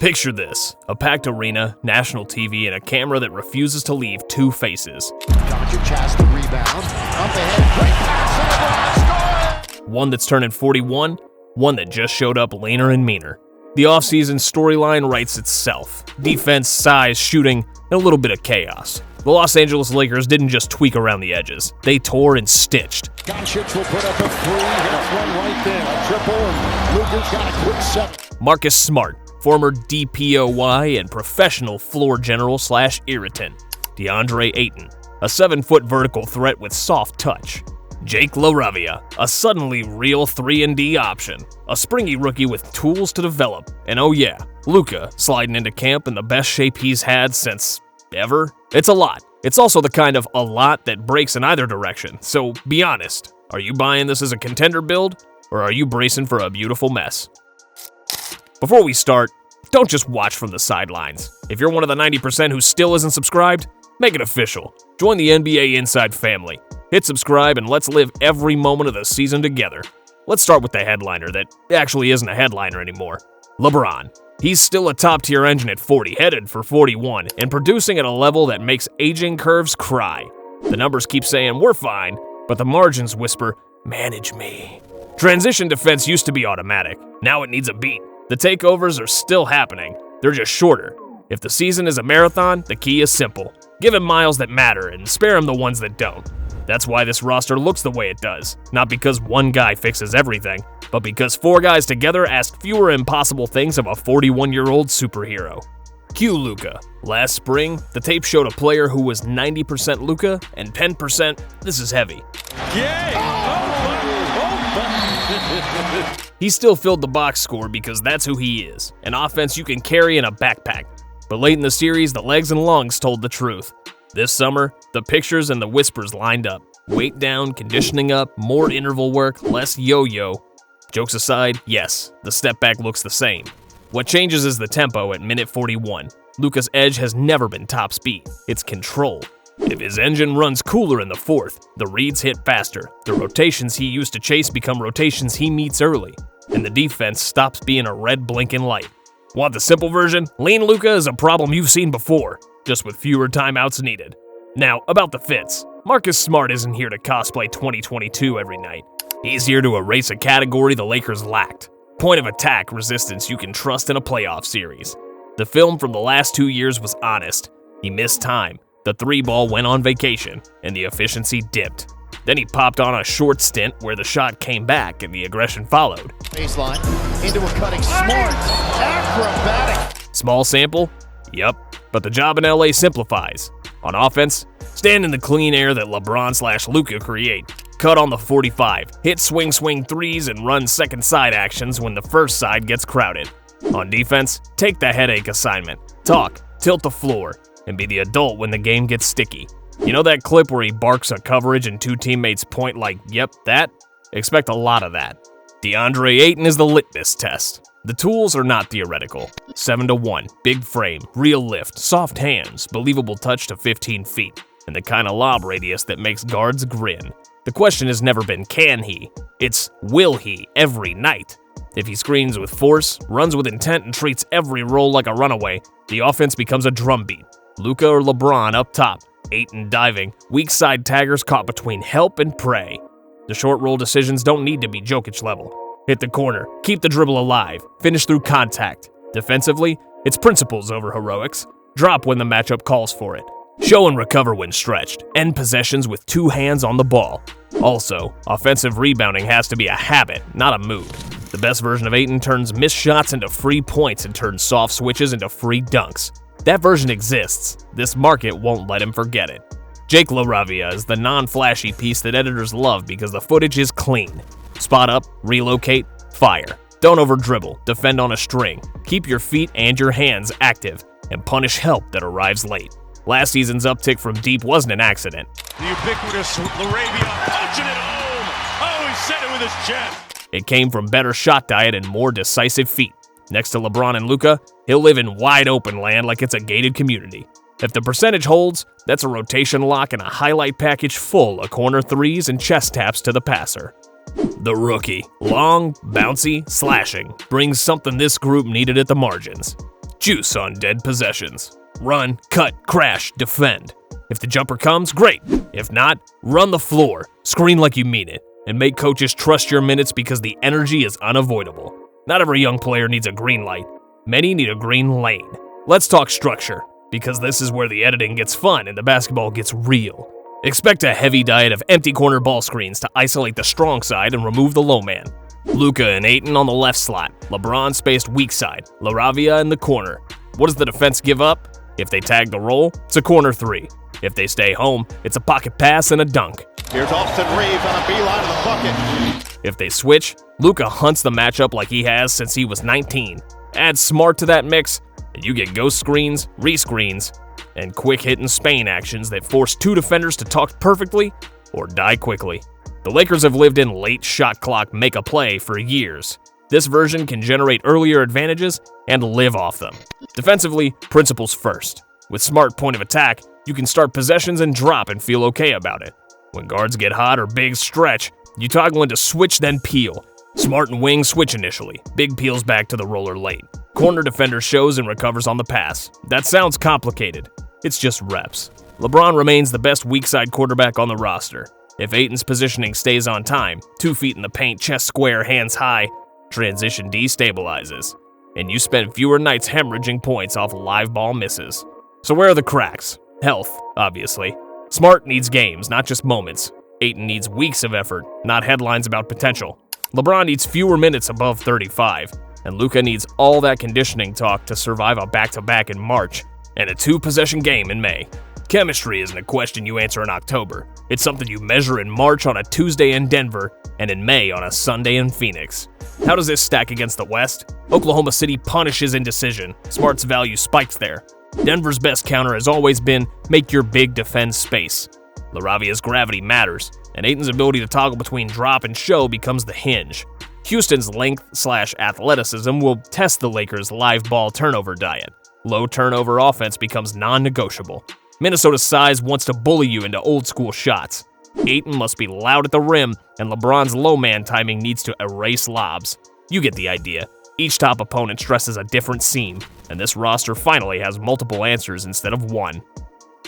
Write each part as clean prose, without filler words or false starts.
Picture this, a packed arena, national TV, and a camera that refuses to leave two faces. Doncic has the rebound, up ahead, great pass, and LeBron scores! One that's turning 41, one that just showed up leaner and meaner. The offseason storyline writes itself. Defense, size, shooting, and a little bit of chaos. The Los Angeles Lakers didn't just tweak around the edges. They tore and stitched. Doncic will put up a three, hits one right there, a triple, and Luka's got a quick set. Marcus Smart, former DPOY and professional floor general / irritant. Deandre Ayton, a 7-foot vertical threat with soft touch. Jake LaRavia, a suddenly real 3-and-D option. A springy rookie with tools to develop. And oh yeah, Luka sliding into camp in the best shape he's had since ever. It's a lot. It's also the kind of a lot that breaks in either direction. So be honest, are you buying this as a contender build, or are you bracing for a beautiful mess? Before we start, don't just watch from the sidelines. If you're one of the 90% who still isn't subscribed, make it official. Join the NBA Inside family. Hit subscribe and let's live every moment of the season together. Let's start with the headliner that actually isn't a headliner anymore. LeBron. He's still a top-tier engine at 40, headed for 41, and producing at a level that makes aging curves cry. The numbers keep saying we're fine, but the margins whisper, manage me. Transition defense used to be automatic. Now it needs a beat. The takeovers are still happening. They're just shorter. If the season is a marathon, the key is simple. Give him miles that matter and spare him the ones that don't. That's why this roster looks the way it does. Not because one guy fixes everything, but because 4 guys together ask fewer impossible things of a 41-year-old superhero. Cue Luka. Last spring, the tape showed a player who was 90% Luka and 10% this is heavy. He still filled the box score because that's who he is, an offense you can carry in a backpack. But late in the series, the legs and lungs told the truth. This summer, the pictures and the whispers lined up. Weight down, conditioning up, more interval work, less yo-yo. Jokes aside, yes, the step back looks the same. What changes is the tempo at minute 41. Luka's edge has never been top speed. It's control. If his engine runs cooler in the fourth, the reads hit faster. The rotations he used to chase become rotations he meets early. And the defense stops being a red blinking light. Want the simple version? Lean Luka is a problem you've seen before, just with fewer timeouts needed. Now, about the fits. Marcus Smart isn't here to cosplay 2022 every night. He's here to erase a category the Lakers lacked. Point of attack resistance you can trust in a playoff series. The film from the last 2 years was honest. He missed time, the 3-ball went on vacation, and the efficiency dipped. Then he popped on a short stint where the shot came back and the aggression followed. Baseline, into a cutting Smart, acrobatic. Small sample? Yup, but the job in LA simplifies. On offense, stand in the clean air that LeBron / Luka create. Cut on the 45, hit swing threes and run second side actions when the first side gets crowded. On defense, take the headache assignment. Talk, tilt the floor, and be the adult when the game gets sticky. You know that clip where he barks a coverage and 2 teammates point like, yep, that? Expect a lot of that. Deandre Ayton is the litmus test. The tools are not theoretical. 7-1, big frame, real lift, soft hands, believable touch to 15 feet, and the kind of lob radius that makes guards grin. The question has never been can he, it's will he every night. If he screens with force, runs with intent, and treats every roll like a runaway, the offense becomes a drumbeat. Luka or LeBron up top, Ayton diving, weak side taggers caught between help and prey. The short roll decisions don't need to be Jokic level. Hit the corner, keep the dribble alive, finish through contact. Defensively, it's principles over heroics. Drop when the matchup calls for it. Show and recover when stretched. End possessions with 2 hands on the ball. Also, offensive rebounding has to be a habit, not a mood. The best version of Ayton turns missed shots into free points and turns soft switches into free dunks. That version exists. This market won't let him forget it. Jake LaRavia is the non-flashy piece that editors love because the footage is clean. Spot up, relocate, fire. Don't over-dribble, defend on a string. Keep your feet and your hands active, and punish help that arrives late. Last season's uptick from deep wasn't an accident. The ubiquitous LaRavia punching it home. Oh, he said it with his chest. It came from better shot diet and more decisive feet. Next to LeBron and Luka, he'll live in wide open land like it's a gated community. If the percentage holds, that's a rotation lock and a highlight package full of corner threes and chest taps to the passer. The rookie, long, bouncy, slashing, brings something this group needed at the margins. Juice on dead possessions. Run, cut, crash, defend. If the jumper comes, great. If not, run the floor, screen like you mean it, and make coaches trust your minutes because the energy is unavoidable. Not every young player needs a green light. Many need a green lane. Let's talk structure, because this is where the editing gets fun and the basketball gets real. Expect a heavy diet of empty corner ball screens to isolate the strong side and remove the low man. Luka and Ayton on the left slot, LeBron spaced weak side, LaRavia in the corner. What does the defense give up? If they tag the roll, it's a corner three. If they stay home, it's a pocket pass and a dunk. Here's Austin Reeves on a beeline to the bucket. If they switch, Luka hunts the matchup like he has since he was 19. Add Smart to that mix, and you get ghost screens, re-screens, and quick hit and Spain actions that force two defenders to talk perfectly or die quickly. The Lakers have lived in late shot clock make a play for years. This version can generate earlier advantages and live off them. Defensively, principles first. With Smart point of attack, you can start possessions and drop and feel okay about it. When guards get hot or bigs stretch, you toggle into switch then peel. Smart and wing switch initially. Big peels back to the roller late. Corner defender shows and recovers on the pass. That sounds complicated. It's just reps. LeBron remains the best weak side quarterback on the roster. If Ayton's positioning stays on time, 2 feet in the paint, chest square, hands high, transition destabilizes. And you spend fewer nights hemorrhaging points off live ball misses. So where are the cracks? Health, obviously. Smart needs games, not just moments. Ayton needs weeks of effort, not headlines about potential. LeBron needs fewer minutes above 35. And Luka needs all that conditioning talk to survive a back-to-back in March and a 2-possession game in May. Chemistry isn't a question you answer in October. It's something you measure in March on a Tuesday in Denver and in May on a Sunday in Phoenix. How does this stack against the West? Oklahoma City punishes indecision. Smart's value spikes there. Denver's best counter has always been make your big defend space. LaRavia's gravity matters, and Ayton's ability to toggle between drop and show becomes the hinge. Houston's length/athleticism will test the Lakers' live ball turnover diet. Low turnover offense becomes non-negotiable. Minnesota's size wants to bully you into old-school shots. Ayton must be loud at the rim, and LeBron's low-man timing needs to erase lobs. You get the idea. Each top opponent stresses a different seam, and this roster finally has multiple answers instead of one.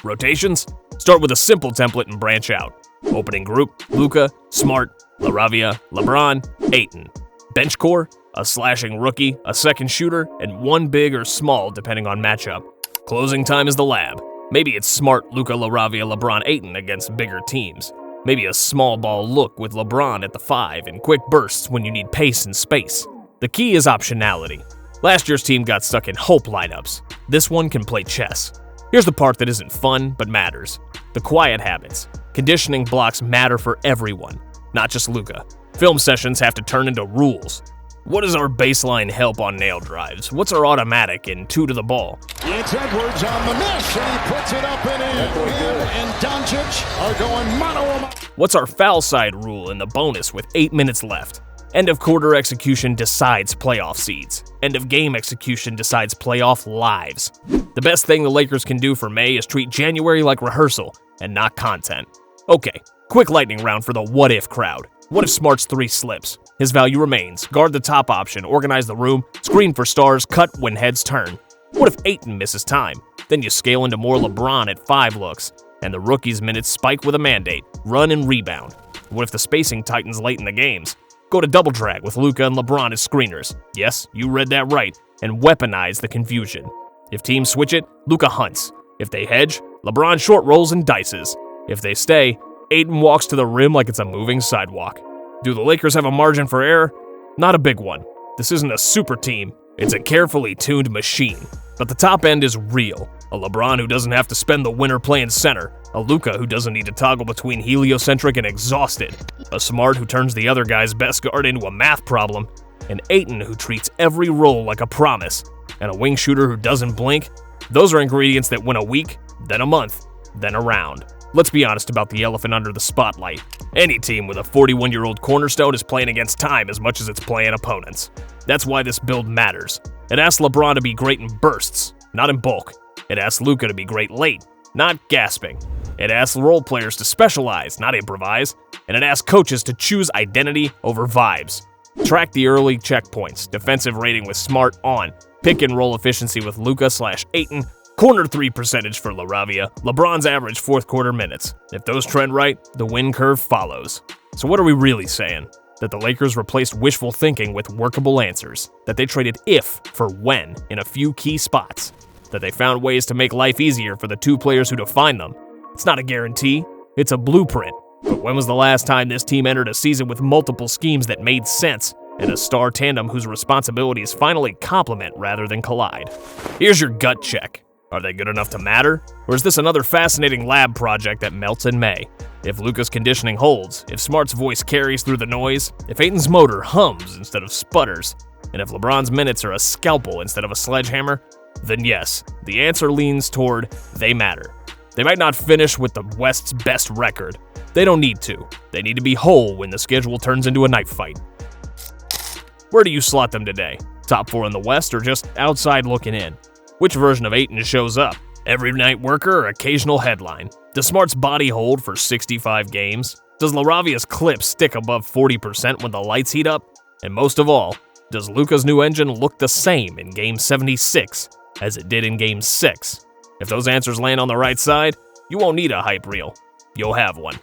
Rotations? Start with a simple template and branch out. Opening group, Luka, Smart, LaRavia, LeBron, Ayton. Bench core, a slashing rookie, a second shooter, and one big or small depending on matchup. Closing time is the lab. Maybe it's Smart, Luka, LaRavia, LeBron, Ayton against bigger teams. Maybe a small ball look with LeBron at the 5 and quick bursts when you need pace and space. The key is optionality. Last year's team got stuck in hope lineups. This one can play chess. Here's the part that isn't fun but matters. The quiet habits. Conditioning blocks matter for everyone, not just Luka. Film sessions have to turn into rules. What is our baseline help on nail drives? What's our automatic in 2 to the ball? It's Edwards on the miss, and he puts it up and in. Him and Doncic are going mano-a-mano. What's our foul side rule in the bonus with 8 minutes left? End of quarter execution decides playoff seeds. End of game execution decides playoff lives. The best thing the Lakers can do for May is treat January like rehearsal and not content. Okay, quick lightning round for the what-if crowd. What if Smart's 3 slips? His value remains. Guard the top option, organize the room, screen for stars, cut when heads turn. What if Ayton misses time? Then you scale into more LeBron at 5 looks, and the rookie's minutes spike with a mandate, run and rebound. What if the spacing tightens late in the games? Go to double drag with Luka and LeBron as screeners. Yes, you read that right, and weaponize the confusion. If teams switch it, Luka hunts. If they hedge, LeBron short rolls and dices. If they stay, Ayton walks to the rim like it's a moving sidewalk. Do the Lakers have a margin for error? Not a big one. This isn't a super team. It's a carefully tuned machine. But the top end is real. A LeBron who doesn't have to spend the winter playing center. A Luka who doesn't need to toggle between heliocentric and exhausted. A Smart who turns the other guy's best guard into a math problem. An Ayton who treats every roll like a promise. And a wing shooter who doesn't blink. Those are ingredients that win a week, then a month, then a round. Let's be honest about the elephant under the spotlight. Any team with a 41-year-old cornerstone is playing against time as much as it's playing opponents. That's why this build matters. It asks LeBron to be great in bursts, not in bulk. It asks Luka to be great late, not gasping. It asks role players to specialize, not improvise. And it asks coaches to choose identity over vibes. Track the early checkpoints, defensive rating with Smart on, pick and roll efficiency with Luka / Ayton, corner 3 percentage for LaRavia, LeBron's average fourth quarter minutes. If those trend right, the win curve follows. So what are we really saying? That the Lakers replaced wishful thinking with workable answers. That they traded if for when in a few key spots. That they found ways to make life easier for the two players who define them. It's not a guarantee, it's a blueprint. But when was the last time this team entered a season with multiple schemes that made sense and a star tandem whose responsibilities finally complement rather than collide? Here's your gut check. Are they good enough to matter? Or is this another fascinating lab project that melts in May? If Luka's conditioning holds, if Smart's voice carries through the noise, if Ayton's motor hums instead of sputters, and if LeBron's minutes are a scalpel instead of a sledgehammer, then yes, the answer leans toward they matter. They might not finish with the West's best record. They don't need to. They need to be whole when the schedule turns into a knife fight. Where do you slot them today? Top 4 in the West or just outside looking in? Which version of Ayton shows up? Every night worker or occasional headline? Does Smart's body hold for 65 games? Does LaRavia's clip stick above 40% when the lights heat up? And most of all, does Luka's new engine look the same in Game 76 as it did in Game 6? If those answers land on the right side, you won't need a hype reel. You'll have one.